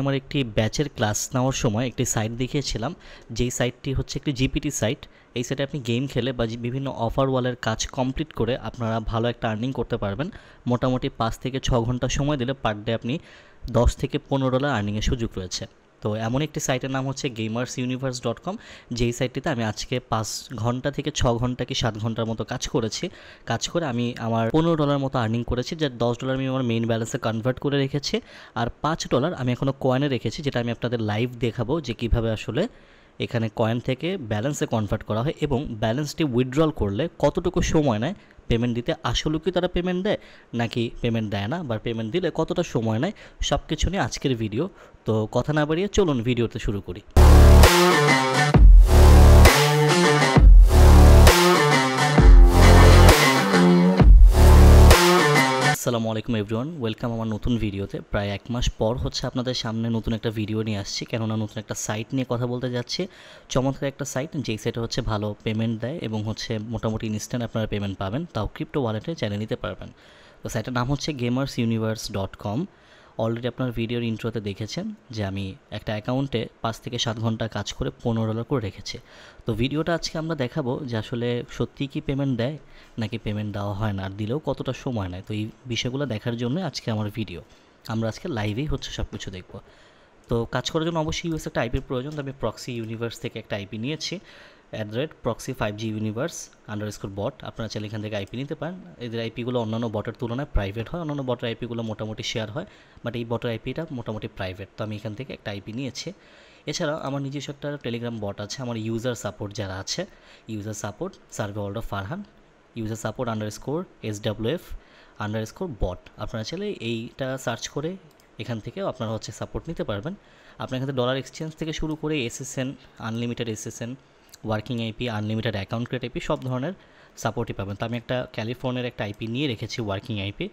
আমার একটি ব্যাচের ক্লাস নেওয়ার সময় একটি সাইট দেখিয়েছিলাম, যেই সাইটটি হচ্ছে একটি জিপিটি সাইট। এই সাইটে আপনি গেম খেলে বা বিভিন্ন অফার ওয়ালের কাজ কমপ্লিট করে আপনারা ভালো একটা আর্নিং করতে পারবেন। মোটামুটি 5 থেকে 6 ঘন্টা সময় দিলে পার ডে আপনি $10 থেকে $15 আর্নিংয়ের সুযোগ রয়েছে। তো এমন একটি সাইটের নাম হচ্ছে gamersuniverse.com, যেই সাইটটিতে আমি আজকে 5 ঘন্টা থেকে 6 ঘন্টা কি 7 ঘন্টার মতো কাজ করেছি। কাজ করে আমি আমার $15 মতো আর্নিং করেছি, যার $10 আমি আমার মেইন ব্যালেন্সে কনভার্ট করে রেখেছি, আর $5 আমি এখনও কয়েনে রেখেছি, যেটা আমি আপনাদের লাইভ দেখাবো যে কীভাবে আসলে এখানে কয়েন থেকে ব্যালেন্সে কনভার্ট করা হয় এবং ব্যালেন্সটি উইথড্রল করলে কতটুকু সময় নেয় পেমেন্ট দিতে, আসলে কি তারা পেমেন্ট দেয় নাকি পেমেন্ট দেয় না, বা পেমেন্ট দিলে কতটা সময় নেয়, সব কিছু নিয়ে আজকের ভিডিও। তো কথা না বাড়িয়ে চলুন ভিডিওতে শুরু করি। আসসালামু আলাইকুম এভরিওয়ান, ওয়েলকাম আমার নতুন ভিডিওতে। প্রায় 1 মাস পর হচ্ছে আপনাদের সামনে নতুন একটা ভিডিও নিয়ে আসছি, কেননা নতুন একটা সাইট নিয়ে কথা বলতে যাচ্ছি। চমৎকার একটা সাইট, যেই সাইটে হচ্ছে ভালো পেমেন্ট দেয় এবং হচ্ছে মোটামুটি ইনস্ট্যান্ট আপনারা পেমেন্ট পাবেন, তাও ক্রিপ্টো ওয়ালেটে চালিয়ে নিতে পারবেন। তো সাইটের নাম হচ্ছে gamersuniverse.com। অলরেডি আপনার ভিডিওর ইন্ট্রোতে দেখেছেন যে আমি একটা অ্যাকাউন্টে 5 থেকে 7 ঘন্টা কাজ করে $15 করে রেখেছি। তো ভিডিওটা আজকে আমরা দেখাবো যে আসলে সত্যিই কি পেমেন্ট দেয় নাকি পেমেন্ট দেওয়া হয় না, আর দিলেও কতটা সময় নেয়। তো এই বিষয়গুলো দেখার জন্য আজকে আমার ভিডিও। আমরা আজকে লাইভেই হচ্ছে সব কিছু দেখব। তো কাজ করার জন্য অবশ্যই ইউএস একটা আইপির প্রয়োজন। তো আমি প্রক্সি ইউনিভার্স থেকে একটা আইপি নিয়েছি, @proxy5g_universe_bot। আপনারা চাইলে এখান থেকে আইপি নিতে পারেন। এদের আইপিগুলো অন্যান্য বটের তুলনায় প্রাইভেট হয়, অন্যান্য বটের আইপিগুলো মোটামুটি শেয়ার হয়, বাট এই বটের আইপিটা মোটামুটি প্রাইভেট। তো আমি এখান থেকে একটা আইপি নিয়েছি। এছাড়াও আমার নিজস্ব একটা টেলিগ্রাম বট আছে। আমার ইউজার সাপোর্ট যারা আছে, user support survey world of Farhan, user support _SWF_bot। আপনারা চাইলে এইটা সার্চ করে এখান থেকেও আপনারা হচ্ছে সাপোর্ট নিতে পারবেন। আপনার এখান থেকে ডলার এক্সচেঞ্জ থেকে শুরু করে SSN, unlimited SSN, working IP, unlimited account create IP, সব ধরনের সাপোর্টই পাবেন। তো আমি একটা ক্যালিফোর্নিয়ার একটা আইপি নিয়ে রেখেছি, ওয়ার্কিং আইপি।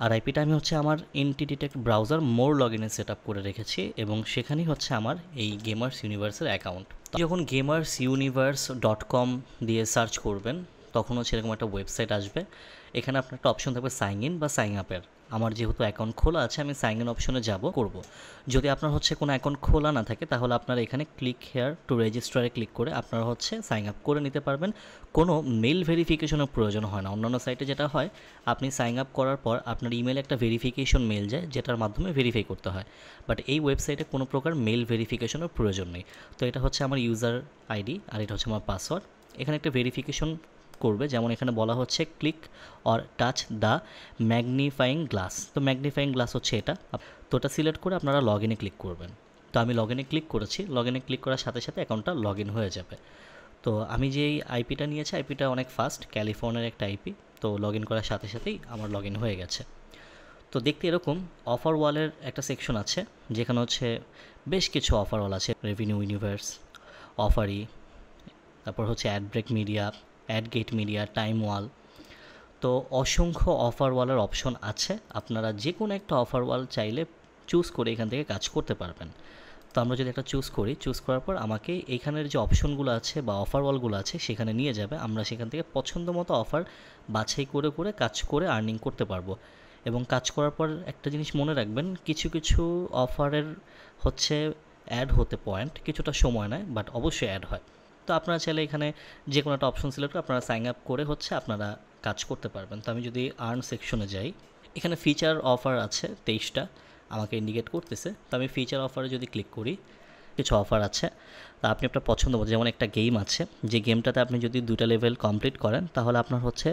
আর আইপিটা আমি হচ্ছে আমার এনটিডিটেক্ট ব্রাউজার মোর লগ ইনে সেট আপ করে রেখেছি এবং সেখানেই হচ্ছে আমার এই গেমার্স ইউনিভার্সের অ্যাকাউন্ট। যখন gamersuniverse.com দিয়ে সার্চ করবেন তখন হচ্ছে এরকম একটা ওয়েবসাইট আসবে। এখানে আপনার একটা অপশন থাকবে সাইন ইন বা সাইন আপের। আমার যেহেতু অ্যাকাউন্ট খোলা আছে, আমি সাইন ইন অপশনে করব। যদি আপনার হচ্ছে কোনো অ্যাকাউন্ট খোলা না থাকে, তাহলে আপনারা এখানে ক্লিক হেয়ার টু রেজিস্টারে ক্লিক করে আপনারা হচ্ছে সাইন আপ করে নিতে পারবেন। কোনো মেল ভেরিফিকেশনের প্রয়োজন হয় না। অন্যান্য সাইটে যেটা হয়, আপনি সাইন আপ করার পর আপনার ইমেলে একটা ভেরিফিকেশন মেল যায়, যেটার মাধ্যমে ভেরিফাই করতে হয়। বাট এই ওয়েবসাইটে কোনো প্রকার মেল ভেরিফিকেশনের প্রয়োজন নেই। তো এটা হচ্ছে আমার ইউজার আইডি আর এটা হচ্ছে আমার পাসওয়ার্ড। এখানে একটা ভেরিফিকেশন করবে, যেমন এখানে বলা হচ্ছে click or touch the magnifying glass. তো ম্যাগনিফাইং গ্লাস হচ্ছে এটা। তো এটা সিলেক্ট করে আপনারা লগ ইনে ক্লিক করবেন। তো আমি লগ ইনে ক্লিক করেছি। লগ ইনে ক্লিক করার সাথে সাথে অ্যাকাউন্টটা লগ ইন হয়ে যাবে। তো আমি যেই আইপিটা নিয়েছি, আইপিটা অনেক ফাস্ট, ক্যালিফোর্নিয়ার একটা আইপি। তো লগ ইন করার সাথে সাথেই আমার লগ ইন হয়ে গেছে। তো দেখতে এরকম অফার ওয়ালের একটা সেকশন আছে, যেখানে হচ্ছে বেশ কিছু অফার ওয়াল আছে। রেভিনিউ ইউনিভার্স, অফারি, তারপর হচ্ছে অ্যাডব্রেক মিডিয়া, অ্যাডগেট মিডিয়া, টাইম ওয়াল। তো অসংখ্য অফার ওয়ালের অপশন আছে। আপনারা যে কোনো একটা অফার ওয়াল চাইলে চুজ করে এখান থেকে কাজ করতে পারবেন। তো আমরা যদি একটা চুজ করি, চুজ করার পর আমাকে এইখানের যে অপশনগুলো আছে বা অফার ওয়ালগুলো আছে সেখানে নিয়ে যাবে। আমরা সেখান থেকে পছন্দ মতো অফার বাছাই করে করে কাজ করে আর্নিং করতে পারবো। এবং কাজ করার পর একটা জিনিস মনে রাখবেন, কিছু কিছু অফারের হচ্ছে অ্যাড হতে পয়েন্ট কিছুটা সময় নেয়, বাট অবশ্যই অ্যাড হয়। তো আপনারা চাইলে এখানে যে কোনো একটা অপশন সিলেক্ট করে আপনারা সাইন আপ করে হচ্ছে আপনারা কাজ করতে পারবেন। তো আমি যদি আর্ন সেকশনে যাই, এখানে ফিচার অফার আছে 23টা আমাকে ইন্ডিকেট করতেছে। তো আমি ফিচার অফারে যদি ক্লিক করি, কিছু অফার আছে। তা আপনি আপনার পছন্দ মতো, যেমন একটা গেম আছে, যে গেমটাতে আপনি যদি 2টা লেভেল কমপ্লিট করেন তাহলে আপনার হচ্ছে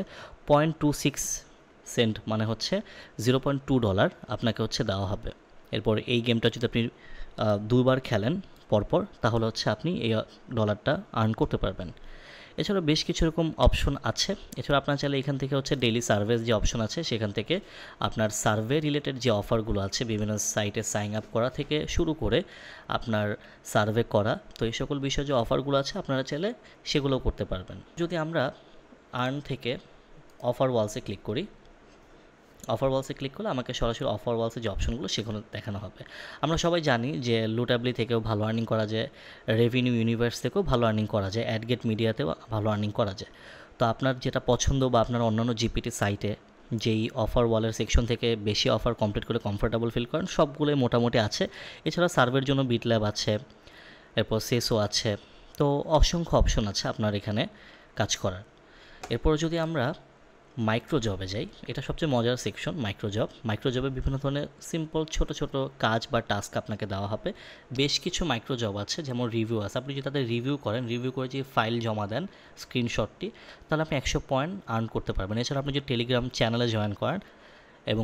0.26 সেন্ট, মানে হচ্ছে $0.2 আপনাকে হচ্ছে দেওয়া হবে। এরপর এই গেমটা যদি আপনি 2বার খেলেন পরপর, তাহলে হচ্ছে আপনি এই ডলারটা আর্ন করতে পারবেন। এছাড়াও বেশ কিছু এরকম অপশন আছে। এছাড়া আপনার চাইলে এখান থেকে হচ্ছে ডেইলি সার্ভেস যে অপশন আছে, সেখান থেকে আপনার সার্ভে রিলেটেড যে অফারগুলো আছে, বিভিন্ন সাইটে সাইন আপ করা থেকে শুরু করে আপনার সার্ভে করা, তো এই সকল বিষয়ে যে অফারগুলো আছে আপনারা চাইলে সেগুলোও করতে পারবেন। যদি আমরা আর্ন থেকে অফার ওয়ালসে ক্লিক করি, অফার ওয়ালসে ক্লিক করলে আমাকে সরাসরি অফার ওয়ালসে যে অপশনগুলো সেখানে দেখানো হবে। আমরা সবাই জানি যে লুটাবলি থেকেও ভালো আর্নিং করা যায়, রেভিনিউ ইউনিভার্স থেকেও ভালো আর্নিং করা যায়, অ্যাডগেট মিডিয়াতেও ভালো আর্নিং করা যায়। তো আপনার যেটা পছন্দ বা আপনার অন্যান্য জিপিটি সাইটে যেই অফার ওয়ালের সেকশন থেকে বেশি অফার কমপ্লিট করে কমফোর্টেবল ফিল করেন সবগুলোই মোটামুটি আছে। এছাড়া সার্ভের জন্য বিটল্যাব আছে, এরপর সেসো আছে, তো অসংখ্য অপশন আছে আপনার এখানে কাজ করার। এরপর যদি আমরা মাইক্রো জবে যাই, এটা সবচেয়ে মজার সেকশন। মাইক্রো জবে বিভিন্ন ধরনের সিম্পল ছোট ছোট কাজ বা টাস্ক আপনাকে দেওয়া হবে। বেশ কিছু মাইক্রো জব আছে, যেমন রিভিউ আছে। আপনি যদি তাদের রিভিউ করেন, রিভিউ করে যে ফাইল জমা দেন স্ক্রিনশটটি, তাহলে আপনি 100 পয়েন্ট আর্ন করতে পারবেন। এছাড়া আপনি যে টেলিগ্রাম চ্যানেলে জয়েন করেন এবং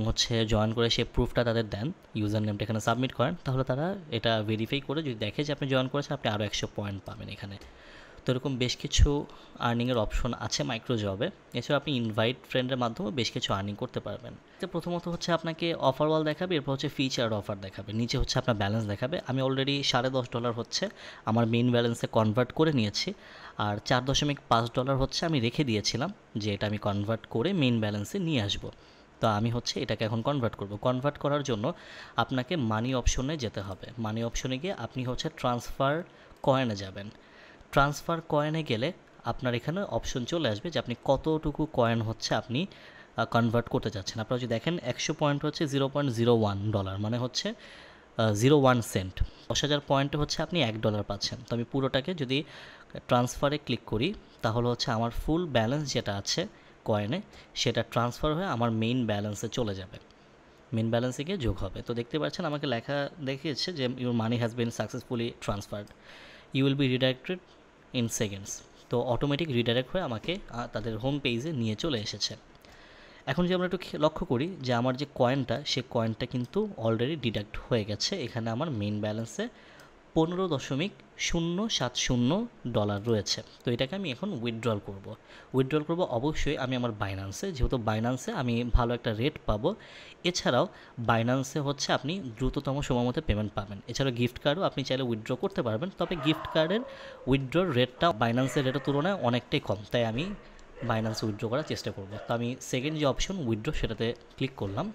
জয়েন করে সেই প্রুফটা তাদের দেন, ইউজার নেমটা এখানে সাবমিট করেন, তাহলে তারা এটা ভেরিফাই করে যদি দেখে যে আপনি জয়েন করেছেন, আপনি আরও 100 পয়েন্ট পাবেন এখানে। তো এরকম বেশ কিছু আর্নিংয়ের অপশন আছে মাইক্রো জবে। এছাড়া আপনি ইনভাইট ফ্রেন্ডের মাধ্যমে বেশ কিছু আর্নিং করতে পারবেন। তো প্রথমত আপনাকে অফার ওয়াল দেখাবে, এরপর ফিচার অফার দেখাবে, নিচে আপনার ব্যালেন্স দেখাবে। আমি অলরেডি $10.5 আমার মেইন ব্যালেন্সে কনভার্ট করে নিয়েছি, আর $4.5 আমি রেখে দিয়েছিলাম যে এটা আমি কনভার্ট করে মেইন ব্যালেন্সে নিয়ে আসবো। তো আমি এটাকে এখন কনভার্ট করব। কনভার্ট করার জন্য আপনাকে মানি অপশনে যেতে হবে। মানি অপশনে গিয়ে আপনি ট্রান্সফার কয়েনে যাবেন। ট্রান্সফার কয়েনে গেলে আপনার এখানে অপশন চলে আসবে যে আপনি কতটুকু কয়েন আপনি কনভার্ট করতে চাচ্ছেন। আপনারা যদি দেখেন 100 পয়েন্ট $0.01, মানে 0.1 সেন্ট। 10,000 পয়েন্টে আপনি $1 পাচ্ছেন। তো আমি পুরোটাকে যদি ট্রান্সফারে ক্লিক করি, তাহলে আমার ফুল ব্যালেন্স যেটা আছে কয়েনে, সেটা ট্রান্সফার হয়ে আমার মেইন ব্যালেন্সে চলে যাবে, মেইন ব্যালেন্সে গিয়ে যোগ হবে। তো দেখতে পাচ্ছেন আমাকে লেখা দেখিয়েছে যে your money has been successfully transferred, you will be redirected in seconds. তো অটোমেটিক রিডাইরেক্ট হয়ে আমাকে তাদের হোম পেজে নিয়ে চলে এসেছে। এখন যদি আমরা একটু লক্ষ্য করি যে আমার যে কয়েনটা, সে কয়েনটা কিন্তু অলরেডি ডিডাক্ট হয়ে গেছে এখানে আমার মেইন ব্যালেন্সে $15.070 রয়েছে। তো এটাকে আমি এখন উইথড্রল করব। অবশ্যই আমি আমার বাইন্যান্সে, যেহেতু বাইন্যান্সে আমি ভালো একটা রেট পাবো। এছাড়াও বাইন্যান্সে আপনি দ্রুততম সময় মতো পেমেন্ট পাবেন। এছাড়াও গিফট কার্ডও আপনি চাইলে উইথড্র করতে পারবেন, তবে গিফট কার্ডের উইথড্রর রেটটা বাইন্যান্সের রেটের তুলনায় অনেকটাই কম, তাই আমি বাইন্যান্সে উইথড্র করার চেষ্টা করব। তো আমি সেকেন্ড যে অপশন উইথড্র, সেটাতে ক্লিক করলাম।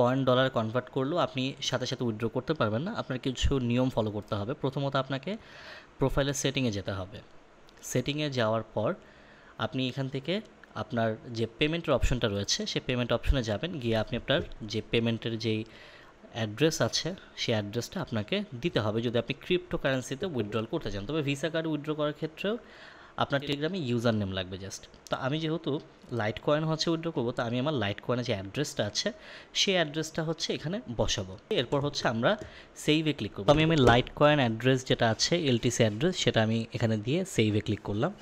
কয়েন ডলার কনভার্ট করলেও আপনি সাথে সাথে উইথড্র করতে পারবেন না, আপনার কিছু নিয়ম ফলো করতে হবে। প্রথমত আপনাকে প্রোফাইলের সেটিংয়ে যেতে হবে। সেটিংয়ে যাওয়ার পর আপনি এখান থেকে আপনার যে পেমেন্টের অপশনটা রয়েছে, সেই পেমেন্ট অপশনে যাবেন। গিয়ে আপনি আপনার যে পেমেন্টের যেই অ্যাড্রেস আছে, সেই অ্যাড্রেসটা আপনাকে দিতে হবে যদি আপনি ক্রিপ্টো কারেন্সিতে উইথড্রল করতে চান। তবে ভিসা কার্ড উইথড্র করার ক্ষেত্রেও আপনার টেলিগ্রামে ইউজার নেম লাগবে জাস্ট। তো আমি যেহেতু লাইট কয়েন উইথড্র করবো, তো আমি আমার লাইট কয়েনের যে অ্যাড্রেসটা আছে, সেই অ্যাড্রেসটা এখানে বসাবো। এরপর আমরা সেভে ক্লিক করবো। আমি লাইট কয়েন অ্যাড্রেস যেটা আছে, এলটিসি অ্যাড্রেস, সেটা আমি এখানে দিয়ে সেভে ক্লিক করলাম।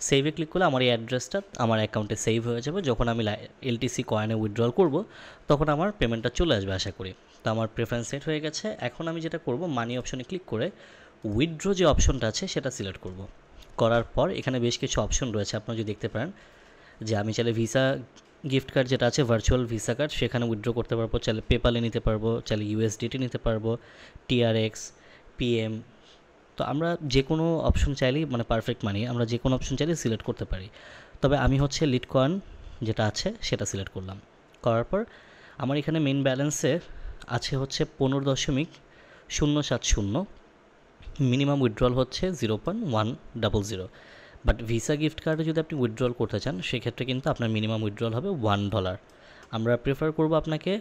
সেভে ক্লিক করলে আমার এই অ্যাড্রেসটা আমার অ্যাকাউন্টে সেভ হয়ে যাবে। যখন আমি এলটিসি কয়েনে উইথড্রল করব, তখন আমার পেমেন্টটা চলে আসবে আশা করি। তো আমার প্রেফারেন্স সেট হয়ে গেছে। এখন আমি যেটা করব, মানি অপশনে ক্লিক করে উইথড্র যে অপশনটা আছে সেটা সিলেক্ট করব। করার পর এখানে বেশ কিছু অপশন রয়েছে, আপনারা যদি দেখতে পারেন যে আমি চাইলে ভিসা গিফট কার্ড যেটা আছে, ভার্চুয়াল ভিসা কার্ড, সেখানে উইথড্র করতে পারবো। চাইলে পেপালে নিতে পারবো, চাইলে ইউএসডিটি নিতে পারবো, টিআরএক্স, পিএম। তো আমরা যে কোনো অপশন চাইলেই, মানে পারফেক্ট মানি, আমরা যে কোনো অপশন চাইলেই সিলেক্ট করতে পারি। তবে আমি লিটকয়েন যেটা আছে সেটা সিলেক্ট করলাম। করার পর আমার এখানে মেইন ব্যালেন্সে আছে $15.070। Minimum withdrawal 0.100। But visa gift কার্ডে যদি আপনি উইথড্রল করতে চান, সেক্ষেত্রে কিন্তু আপনার মিনিমাম উইথড্রল হবে $1। আমরা প্রেফার করব আপনাকে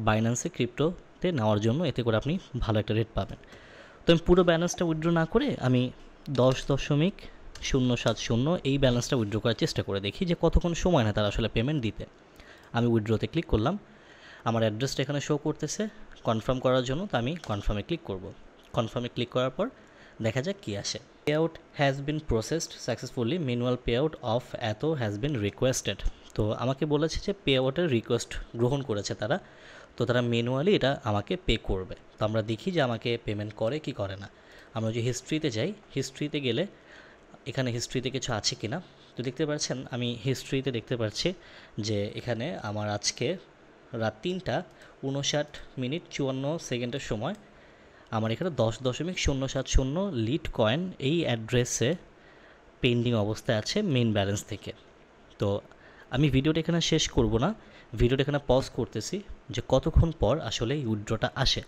বাইন্যান্সে ক্রিপ্টোতে নেওয়ার জন্য, এতে করে আপনি ভালো একটা রেট পাবেন। তো আমি পুরো ব্যালেন্সটা উইথড্র না করে আমি 10.070 এই ব্যালেন্সটা উইথড্র করার চেষ্টা করে দেখি যে কতক্ষণ সময় না তার আসলে পেমেন্ট দিতে। আমি উইথড্রতে ক্লিক করলাম। আমার অ্যাড্রেসটা এখানে শো করতেছে কনফার্ম করার জন্য, তো আমি কনফার্মে ক্লিক করব। কনফার্মে ক্লিক করার পর দেখা যাক কী আসে। Pay out has been processed successfully, manual pay out of এত হ্যাজ বিন রিকোয়েস্টেড। তো আমাকে বলেছে যে পে আউটের রিকোয়েস্ট গ্রহণ করেছে তারা, তো তারা ম্যানুয়ালি এটা আমাকে পে করবে। তো আমরা দেখি যে আমাকে পেমেন্ট করে কি করে না। আমরা যে হিস্ট্রিতে যাই, হিস্ট্রিতে গেলে এখানে হিস্ট্রিতে কিছু আছে কি না, তো দেখতে পাচ্ছেন আমি হিস্ট্রিতে দেখতে পাচ্ছি যে এখানে আমার আজকে রাত 3:59:54 সময় আমার এখানে 10.070 লিট কয়েন এই অ্যাড্রেসে পেন্ডিং অবস্থায় আছে মেইন ব্যালেন্স থেকে। তো আমি ভিডিওটা এখানে শেষ করব না, ভিডিওটা এখানে পজ করতেছি যে কতক্ষণ পর আসলে এই উইথড্রটা আসে।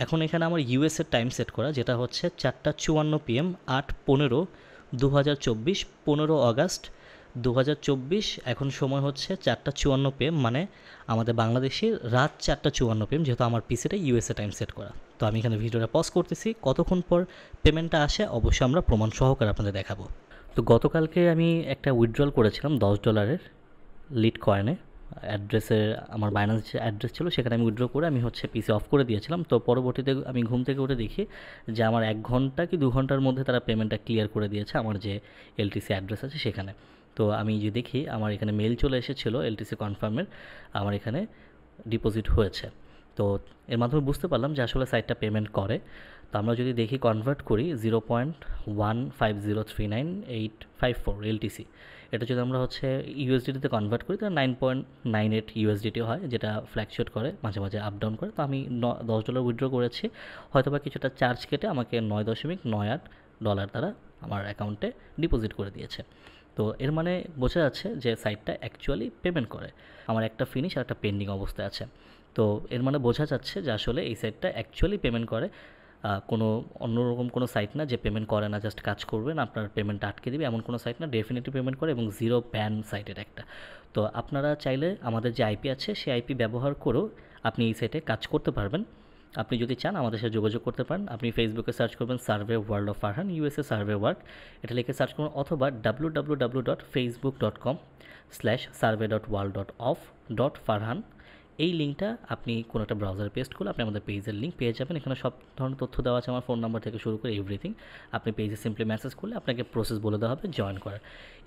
এখন এখানে আমার ইউএসের টাইম সেট করা, যেটা 4:54 PM 8/15/2024, 15 আগস্ট 2024 এখন সময় হচ্ছে 4:54 PM, মানে আমাদের বাংলাদেশের রাত 4:54 PM, যেহেতু আমার পিসিটা USA টাইম সেট করা। তো আমি এখানে ভিডিওটা পজ করতেছি, কতক্ষণ পর পেমেন্টটা আসে অবশ্যই আমরা প্রমাণ সহকারে আপনাদের দেখাবো। তো গতকালকে আমি একটা উইথড্রল করেছিলাম $10 লিড কয়েনে, অ্যাড্রেসের আমার বাইন্যান্স অ্যাড্রেস ছিল, সেখানে আমি উইথড্র করে আমি হচ্ছে পিসি অফ করে দিয়েছিলাম। তো পরবর্তীতে আমি ঘুম থেকে উঠে দেখি যে আমার 1 ঘন্টা কি 2 ঘন্টার মধ্যে তারা পেমেন্টটা ক্লিয়ার করে দিয়েছে আমার যে এলটিসি অ্যাড্রেস আছে সেখানে। তো আমি যে দেখি আমার এখানে মেল চলে এসেছিলো এলটিসি কনফার্মের, আমার এখানে ডিপোজিট হয়েছে। তো এর মাধ্যমে বুঝতে পারলাম যে আসলে সাইটটা পেমেন্ট করে। তো আমরা যদি দেখি কনভার্ট করি 0.15039854 এলটিসি, এটা যদি আমরা হচ্ছে ইউএসডিটিতে কনভার্ট করি তাহলে 9.98 ইউএসডিটি হয়, যেটা ফ্ল্যাকচুয়েট করে, মাঝে মাঝে আপ ডাউন করে। তো আমি $10 উইথড্র করেছি, হয়তো বা কিছুটা চার্জ কেটে আমাকে $9.98 তারা আমার অ্যাকাউন্টে ডিপোজিট করে দিয়েছে। তো এর মানে বোঝা যাচ্ছে যে সাইটটা অ্যাকচুয়ালি পেমেন্ট করে। আমার একটা ফিনিশ আর একটা পেন্ডিং অবস্থায় আছে। তো এর মানে বোঝা যাচ্ছে যে আসলে এই সাইটটা অ্যাকচুয়ালি পেমেন্ট করে, কোনো অন্যরকম কোনো সাইট না যে পেমেন্ট করে না, জাস্ট কাজ করবেন আপনার পেমেন্টটা আটকে দিবে, এমন কোনো সাইট না, ডেফিনেটলি পেমেন্ট করে এবং জিরো ব্যান সাইটের একটা। তো আপনারা চাইলে আমাদের যে আইপি আছে সেই আইপি ব্যবহার করেও আপনি এই সাইটে কাজ করতে পারবেন। আপনি যদি চান আমাদের সাথে যোগাযোগ করতে পারেন। আপনি ফেসবুকে সার্চ করবেন survey world of Farhan, USA survey world, এটা লিখে সার্চ করুন, অথবা www.facebook.com/survey.world.of.farhan, এই লিঙ্কটা আপনি কোনো একটা ব্রাউজারে পেস্ট করলে আপনি আমাদের পেজের লিঙ্ক পেয়ে যাবেন। এখানে সব ধরনের তথ্য দেওয়া আছে, আমার ফোন নাম্বার থেকে শুরু করে এভরিথিং। আপনি পেজে সিম্পলি মেসেজ করলে আপনাকে প্রসেস বলে দেওয়া হবে জয়েন করার।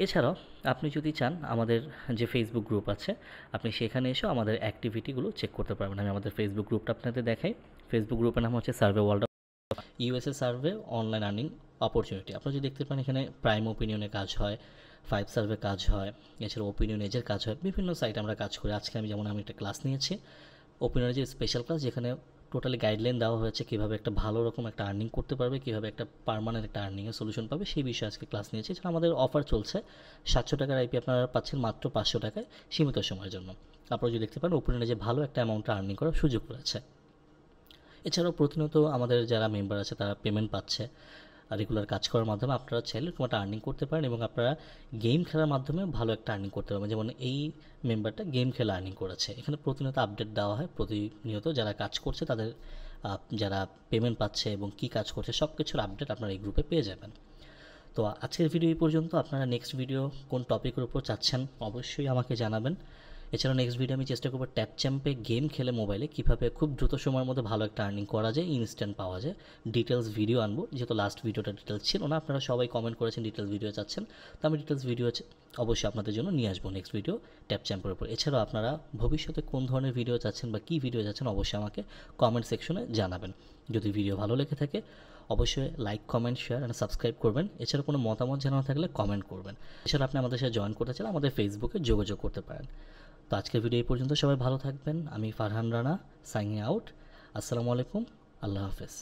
এছাড়াও আপনি যদি চান আমাদের যে ফেসবুক গ্রুপ আছে, আপনি সেখানে এসেও আমাদের অ্যাক্টিভিটিগুলো চেক করতে পারবেন। আমি আমাদের ফেসবুক গ্রুপটা আপনাদের দেখাই। ফেসবুক গ্রুপের নাম হচ্ছে survey world of USA survey online earning opportunity. আপনারা যদি দেখতে পান এখানে প্রাইম ওপিনিয়নে কাজ হয়, 5 সার্ভে কাজ হয়, এছাড়া ওপিনিয়ন এজের কাজ হয়, বিভিন্ন সাইটে আমরা কাজ করি। আজকে আমি একটা ক্লাস নিয়েছি ওপিনিয়ন এজের স্পেশাল ক্লাস, যেখানে টোটালি গাইডলাইন দেওয়া হয়েছে কীভাবে একটা ভালো রকম একটা আর্নিং করতে পারবে, কীভাবে একটা পার্মানেন্ট একটা আর্নিংয়ের সলিউশন পাবে, সেই বিষয়ে আজকে ক্লাস নিয়েছি। এছাড়া আমাদের অফার চলছে, 700 টাকার আইপি আপনারা পাচ্ছেন মাত্র 500 টাকায় সীমিত সময়ের জন্য। আপনারা যদি দেখতে পান ওপিনিয়ন এজে ভালো একটা অ্যামাউন্টে আর্নিং করার সুযোগ রয়েছে। এছাড়াও প্রতিনিয়ত আমাদের যারা মেম্বার আছে তারা পেমেন্ট পাচ্ছে রেগুলার কাজ করার মাধ্যমে। আপনারা চাইলে এরকম একটা আর্নিং করতে পারেন এবং আপনারা গেম খেলার মাধ্যমে ভালো একটা আর্নিং করতে পারবেন। যেমন এই মেম্বারটা গেম খেলা আর্নিং করেছে, এখানে প্রতিনিয়ত আপডেট দেওয়া হয়, প্রতিনিয়ত যারা কাজ করছে তাদের যারা পেমেন্ট পাচ্ছে এবং কী কাজ করছে সব কিছুর আপডেট আপনারা এই গ্রুপে পেয়ে যাবেন। তো আজকের ভিডিও এই পর্যন্ত। আপনারা নেক্সট ভিডিও কোন টপিকের উপর চাচ্ছেন অবশ্যই আমাকে জানাবেন। এছাড়াও নেক্সট ভিডিও আমি চেষ্টা করবো ট্যাপ চ্যাম্পে গেম খেলে মোবাইলে কীভাবে খুব দ্রুত সময়ের মধ্যে ভালো একটা আর্নিং করা যায়, ইনস্ট্যান্ট পাওয়া যায়, ডিটেলস ভিডিও আনবো। যেহেতু লাস্ট ভিডিওটা ডিটেলস ছিল না, আপনারা সবাই কমেন্ট করেছেন ডিটেলস ভিডিও চাচ্ছেন, তো আমি ডিটেলস ভিডিও অবশ্যই আপনাদের জন্য নিয়ে আসবো নেক্সট ভিডিও ট্যাপ চ্যাম্পের উপর। এছাড়াও আপনারা ভবিষ্যতে কোন ধরনের ভিডিও চাচ্ছেন বা কী ভিডিও চাচ্ছেন অবশ্যই আমাকে কমেন্ট সেকশনে জানাবেন। যদি ভিডিও ভালো লেগে থাকে অবশ্যই like, comment, share and subscribe করবেন। এছাড়া কোনো মতামত জানানো থাকলে কমেন্ট করবেন। এছাড়া আপনি আমাদের সাথে জয়েন করতে চাইলে আমাদের ফেসবুকে যোগাযোগ করতে পারেন। তো আজকের ভিডিও এই পর্যন্ত, সবাই ভালো থাকবেন। আমি ফারহান রানা, সাইনিং আউট। আসসালামু আলাইকুম, আল্লাহ হাফেজ।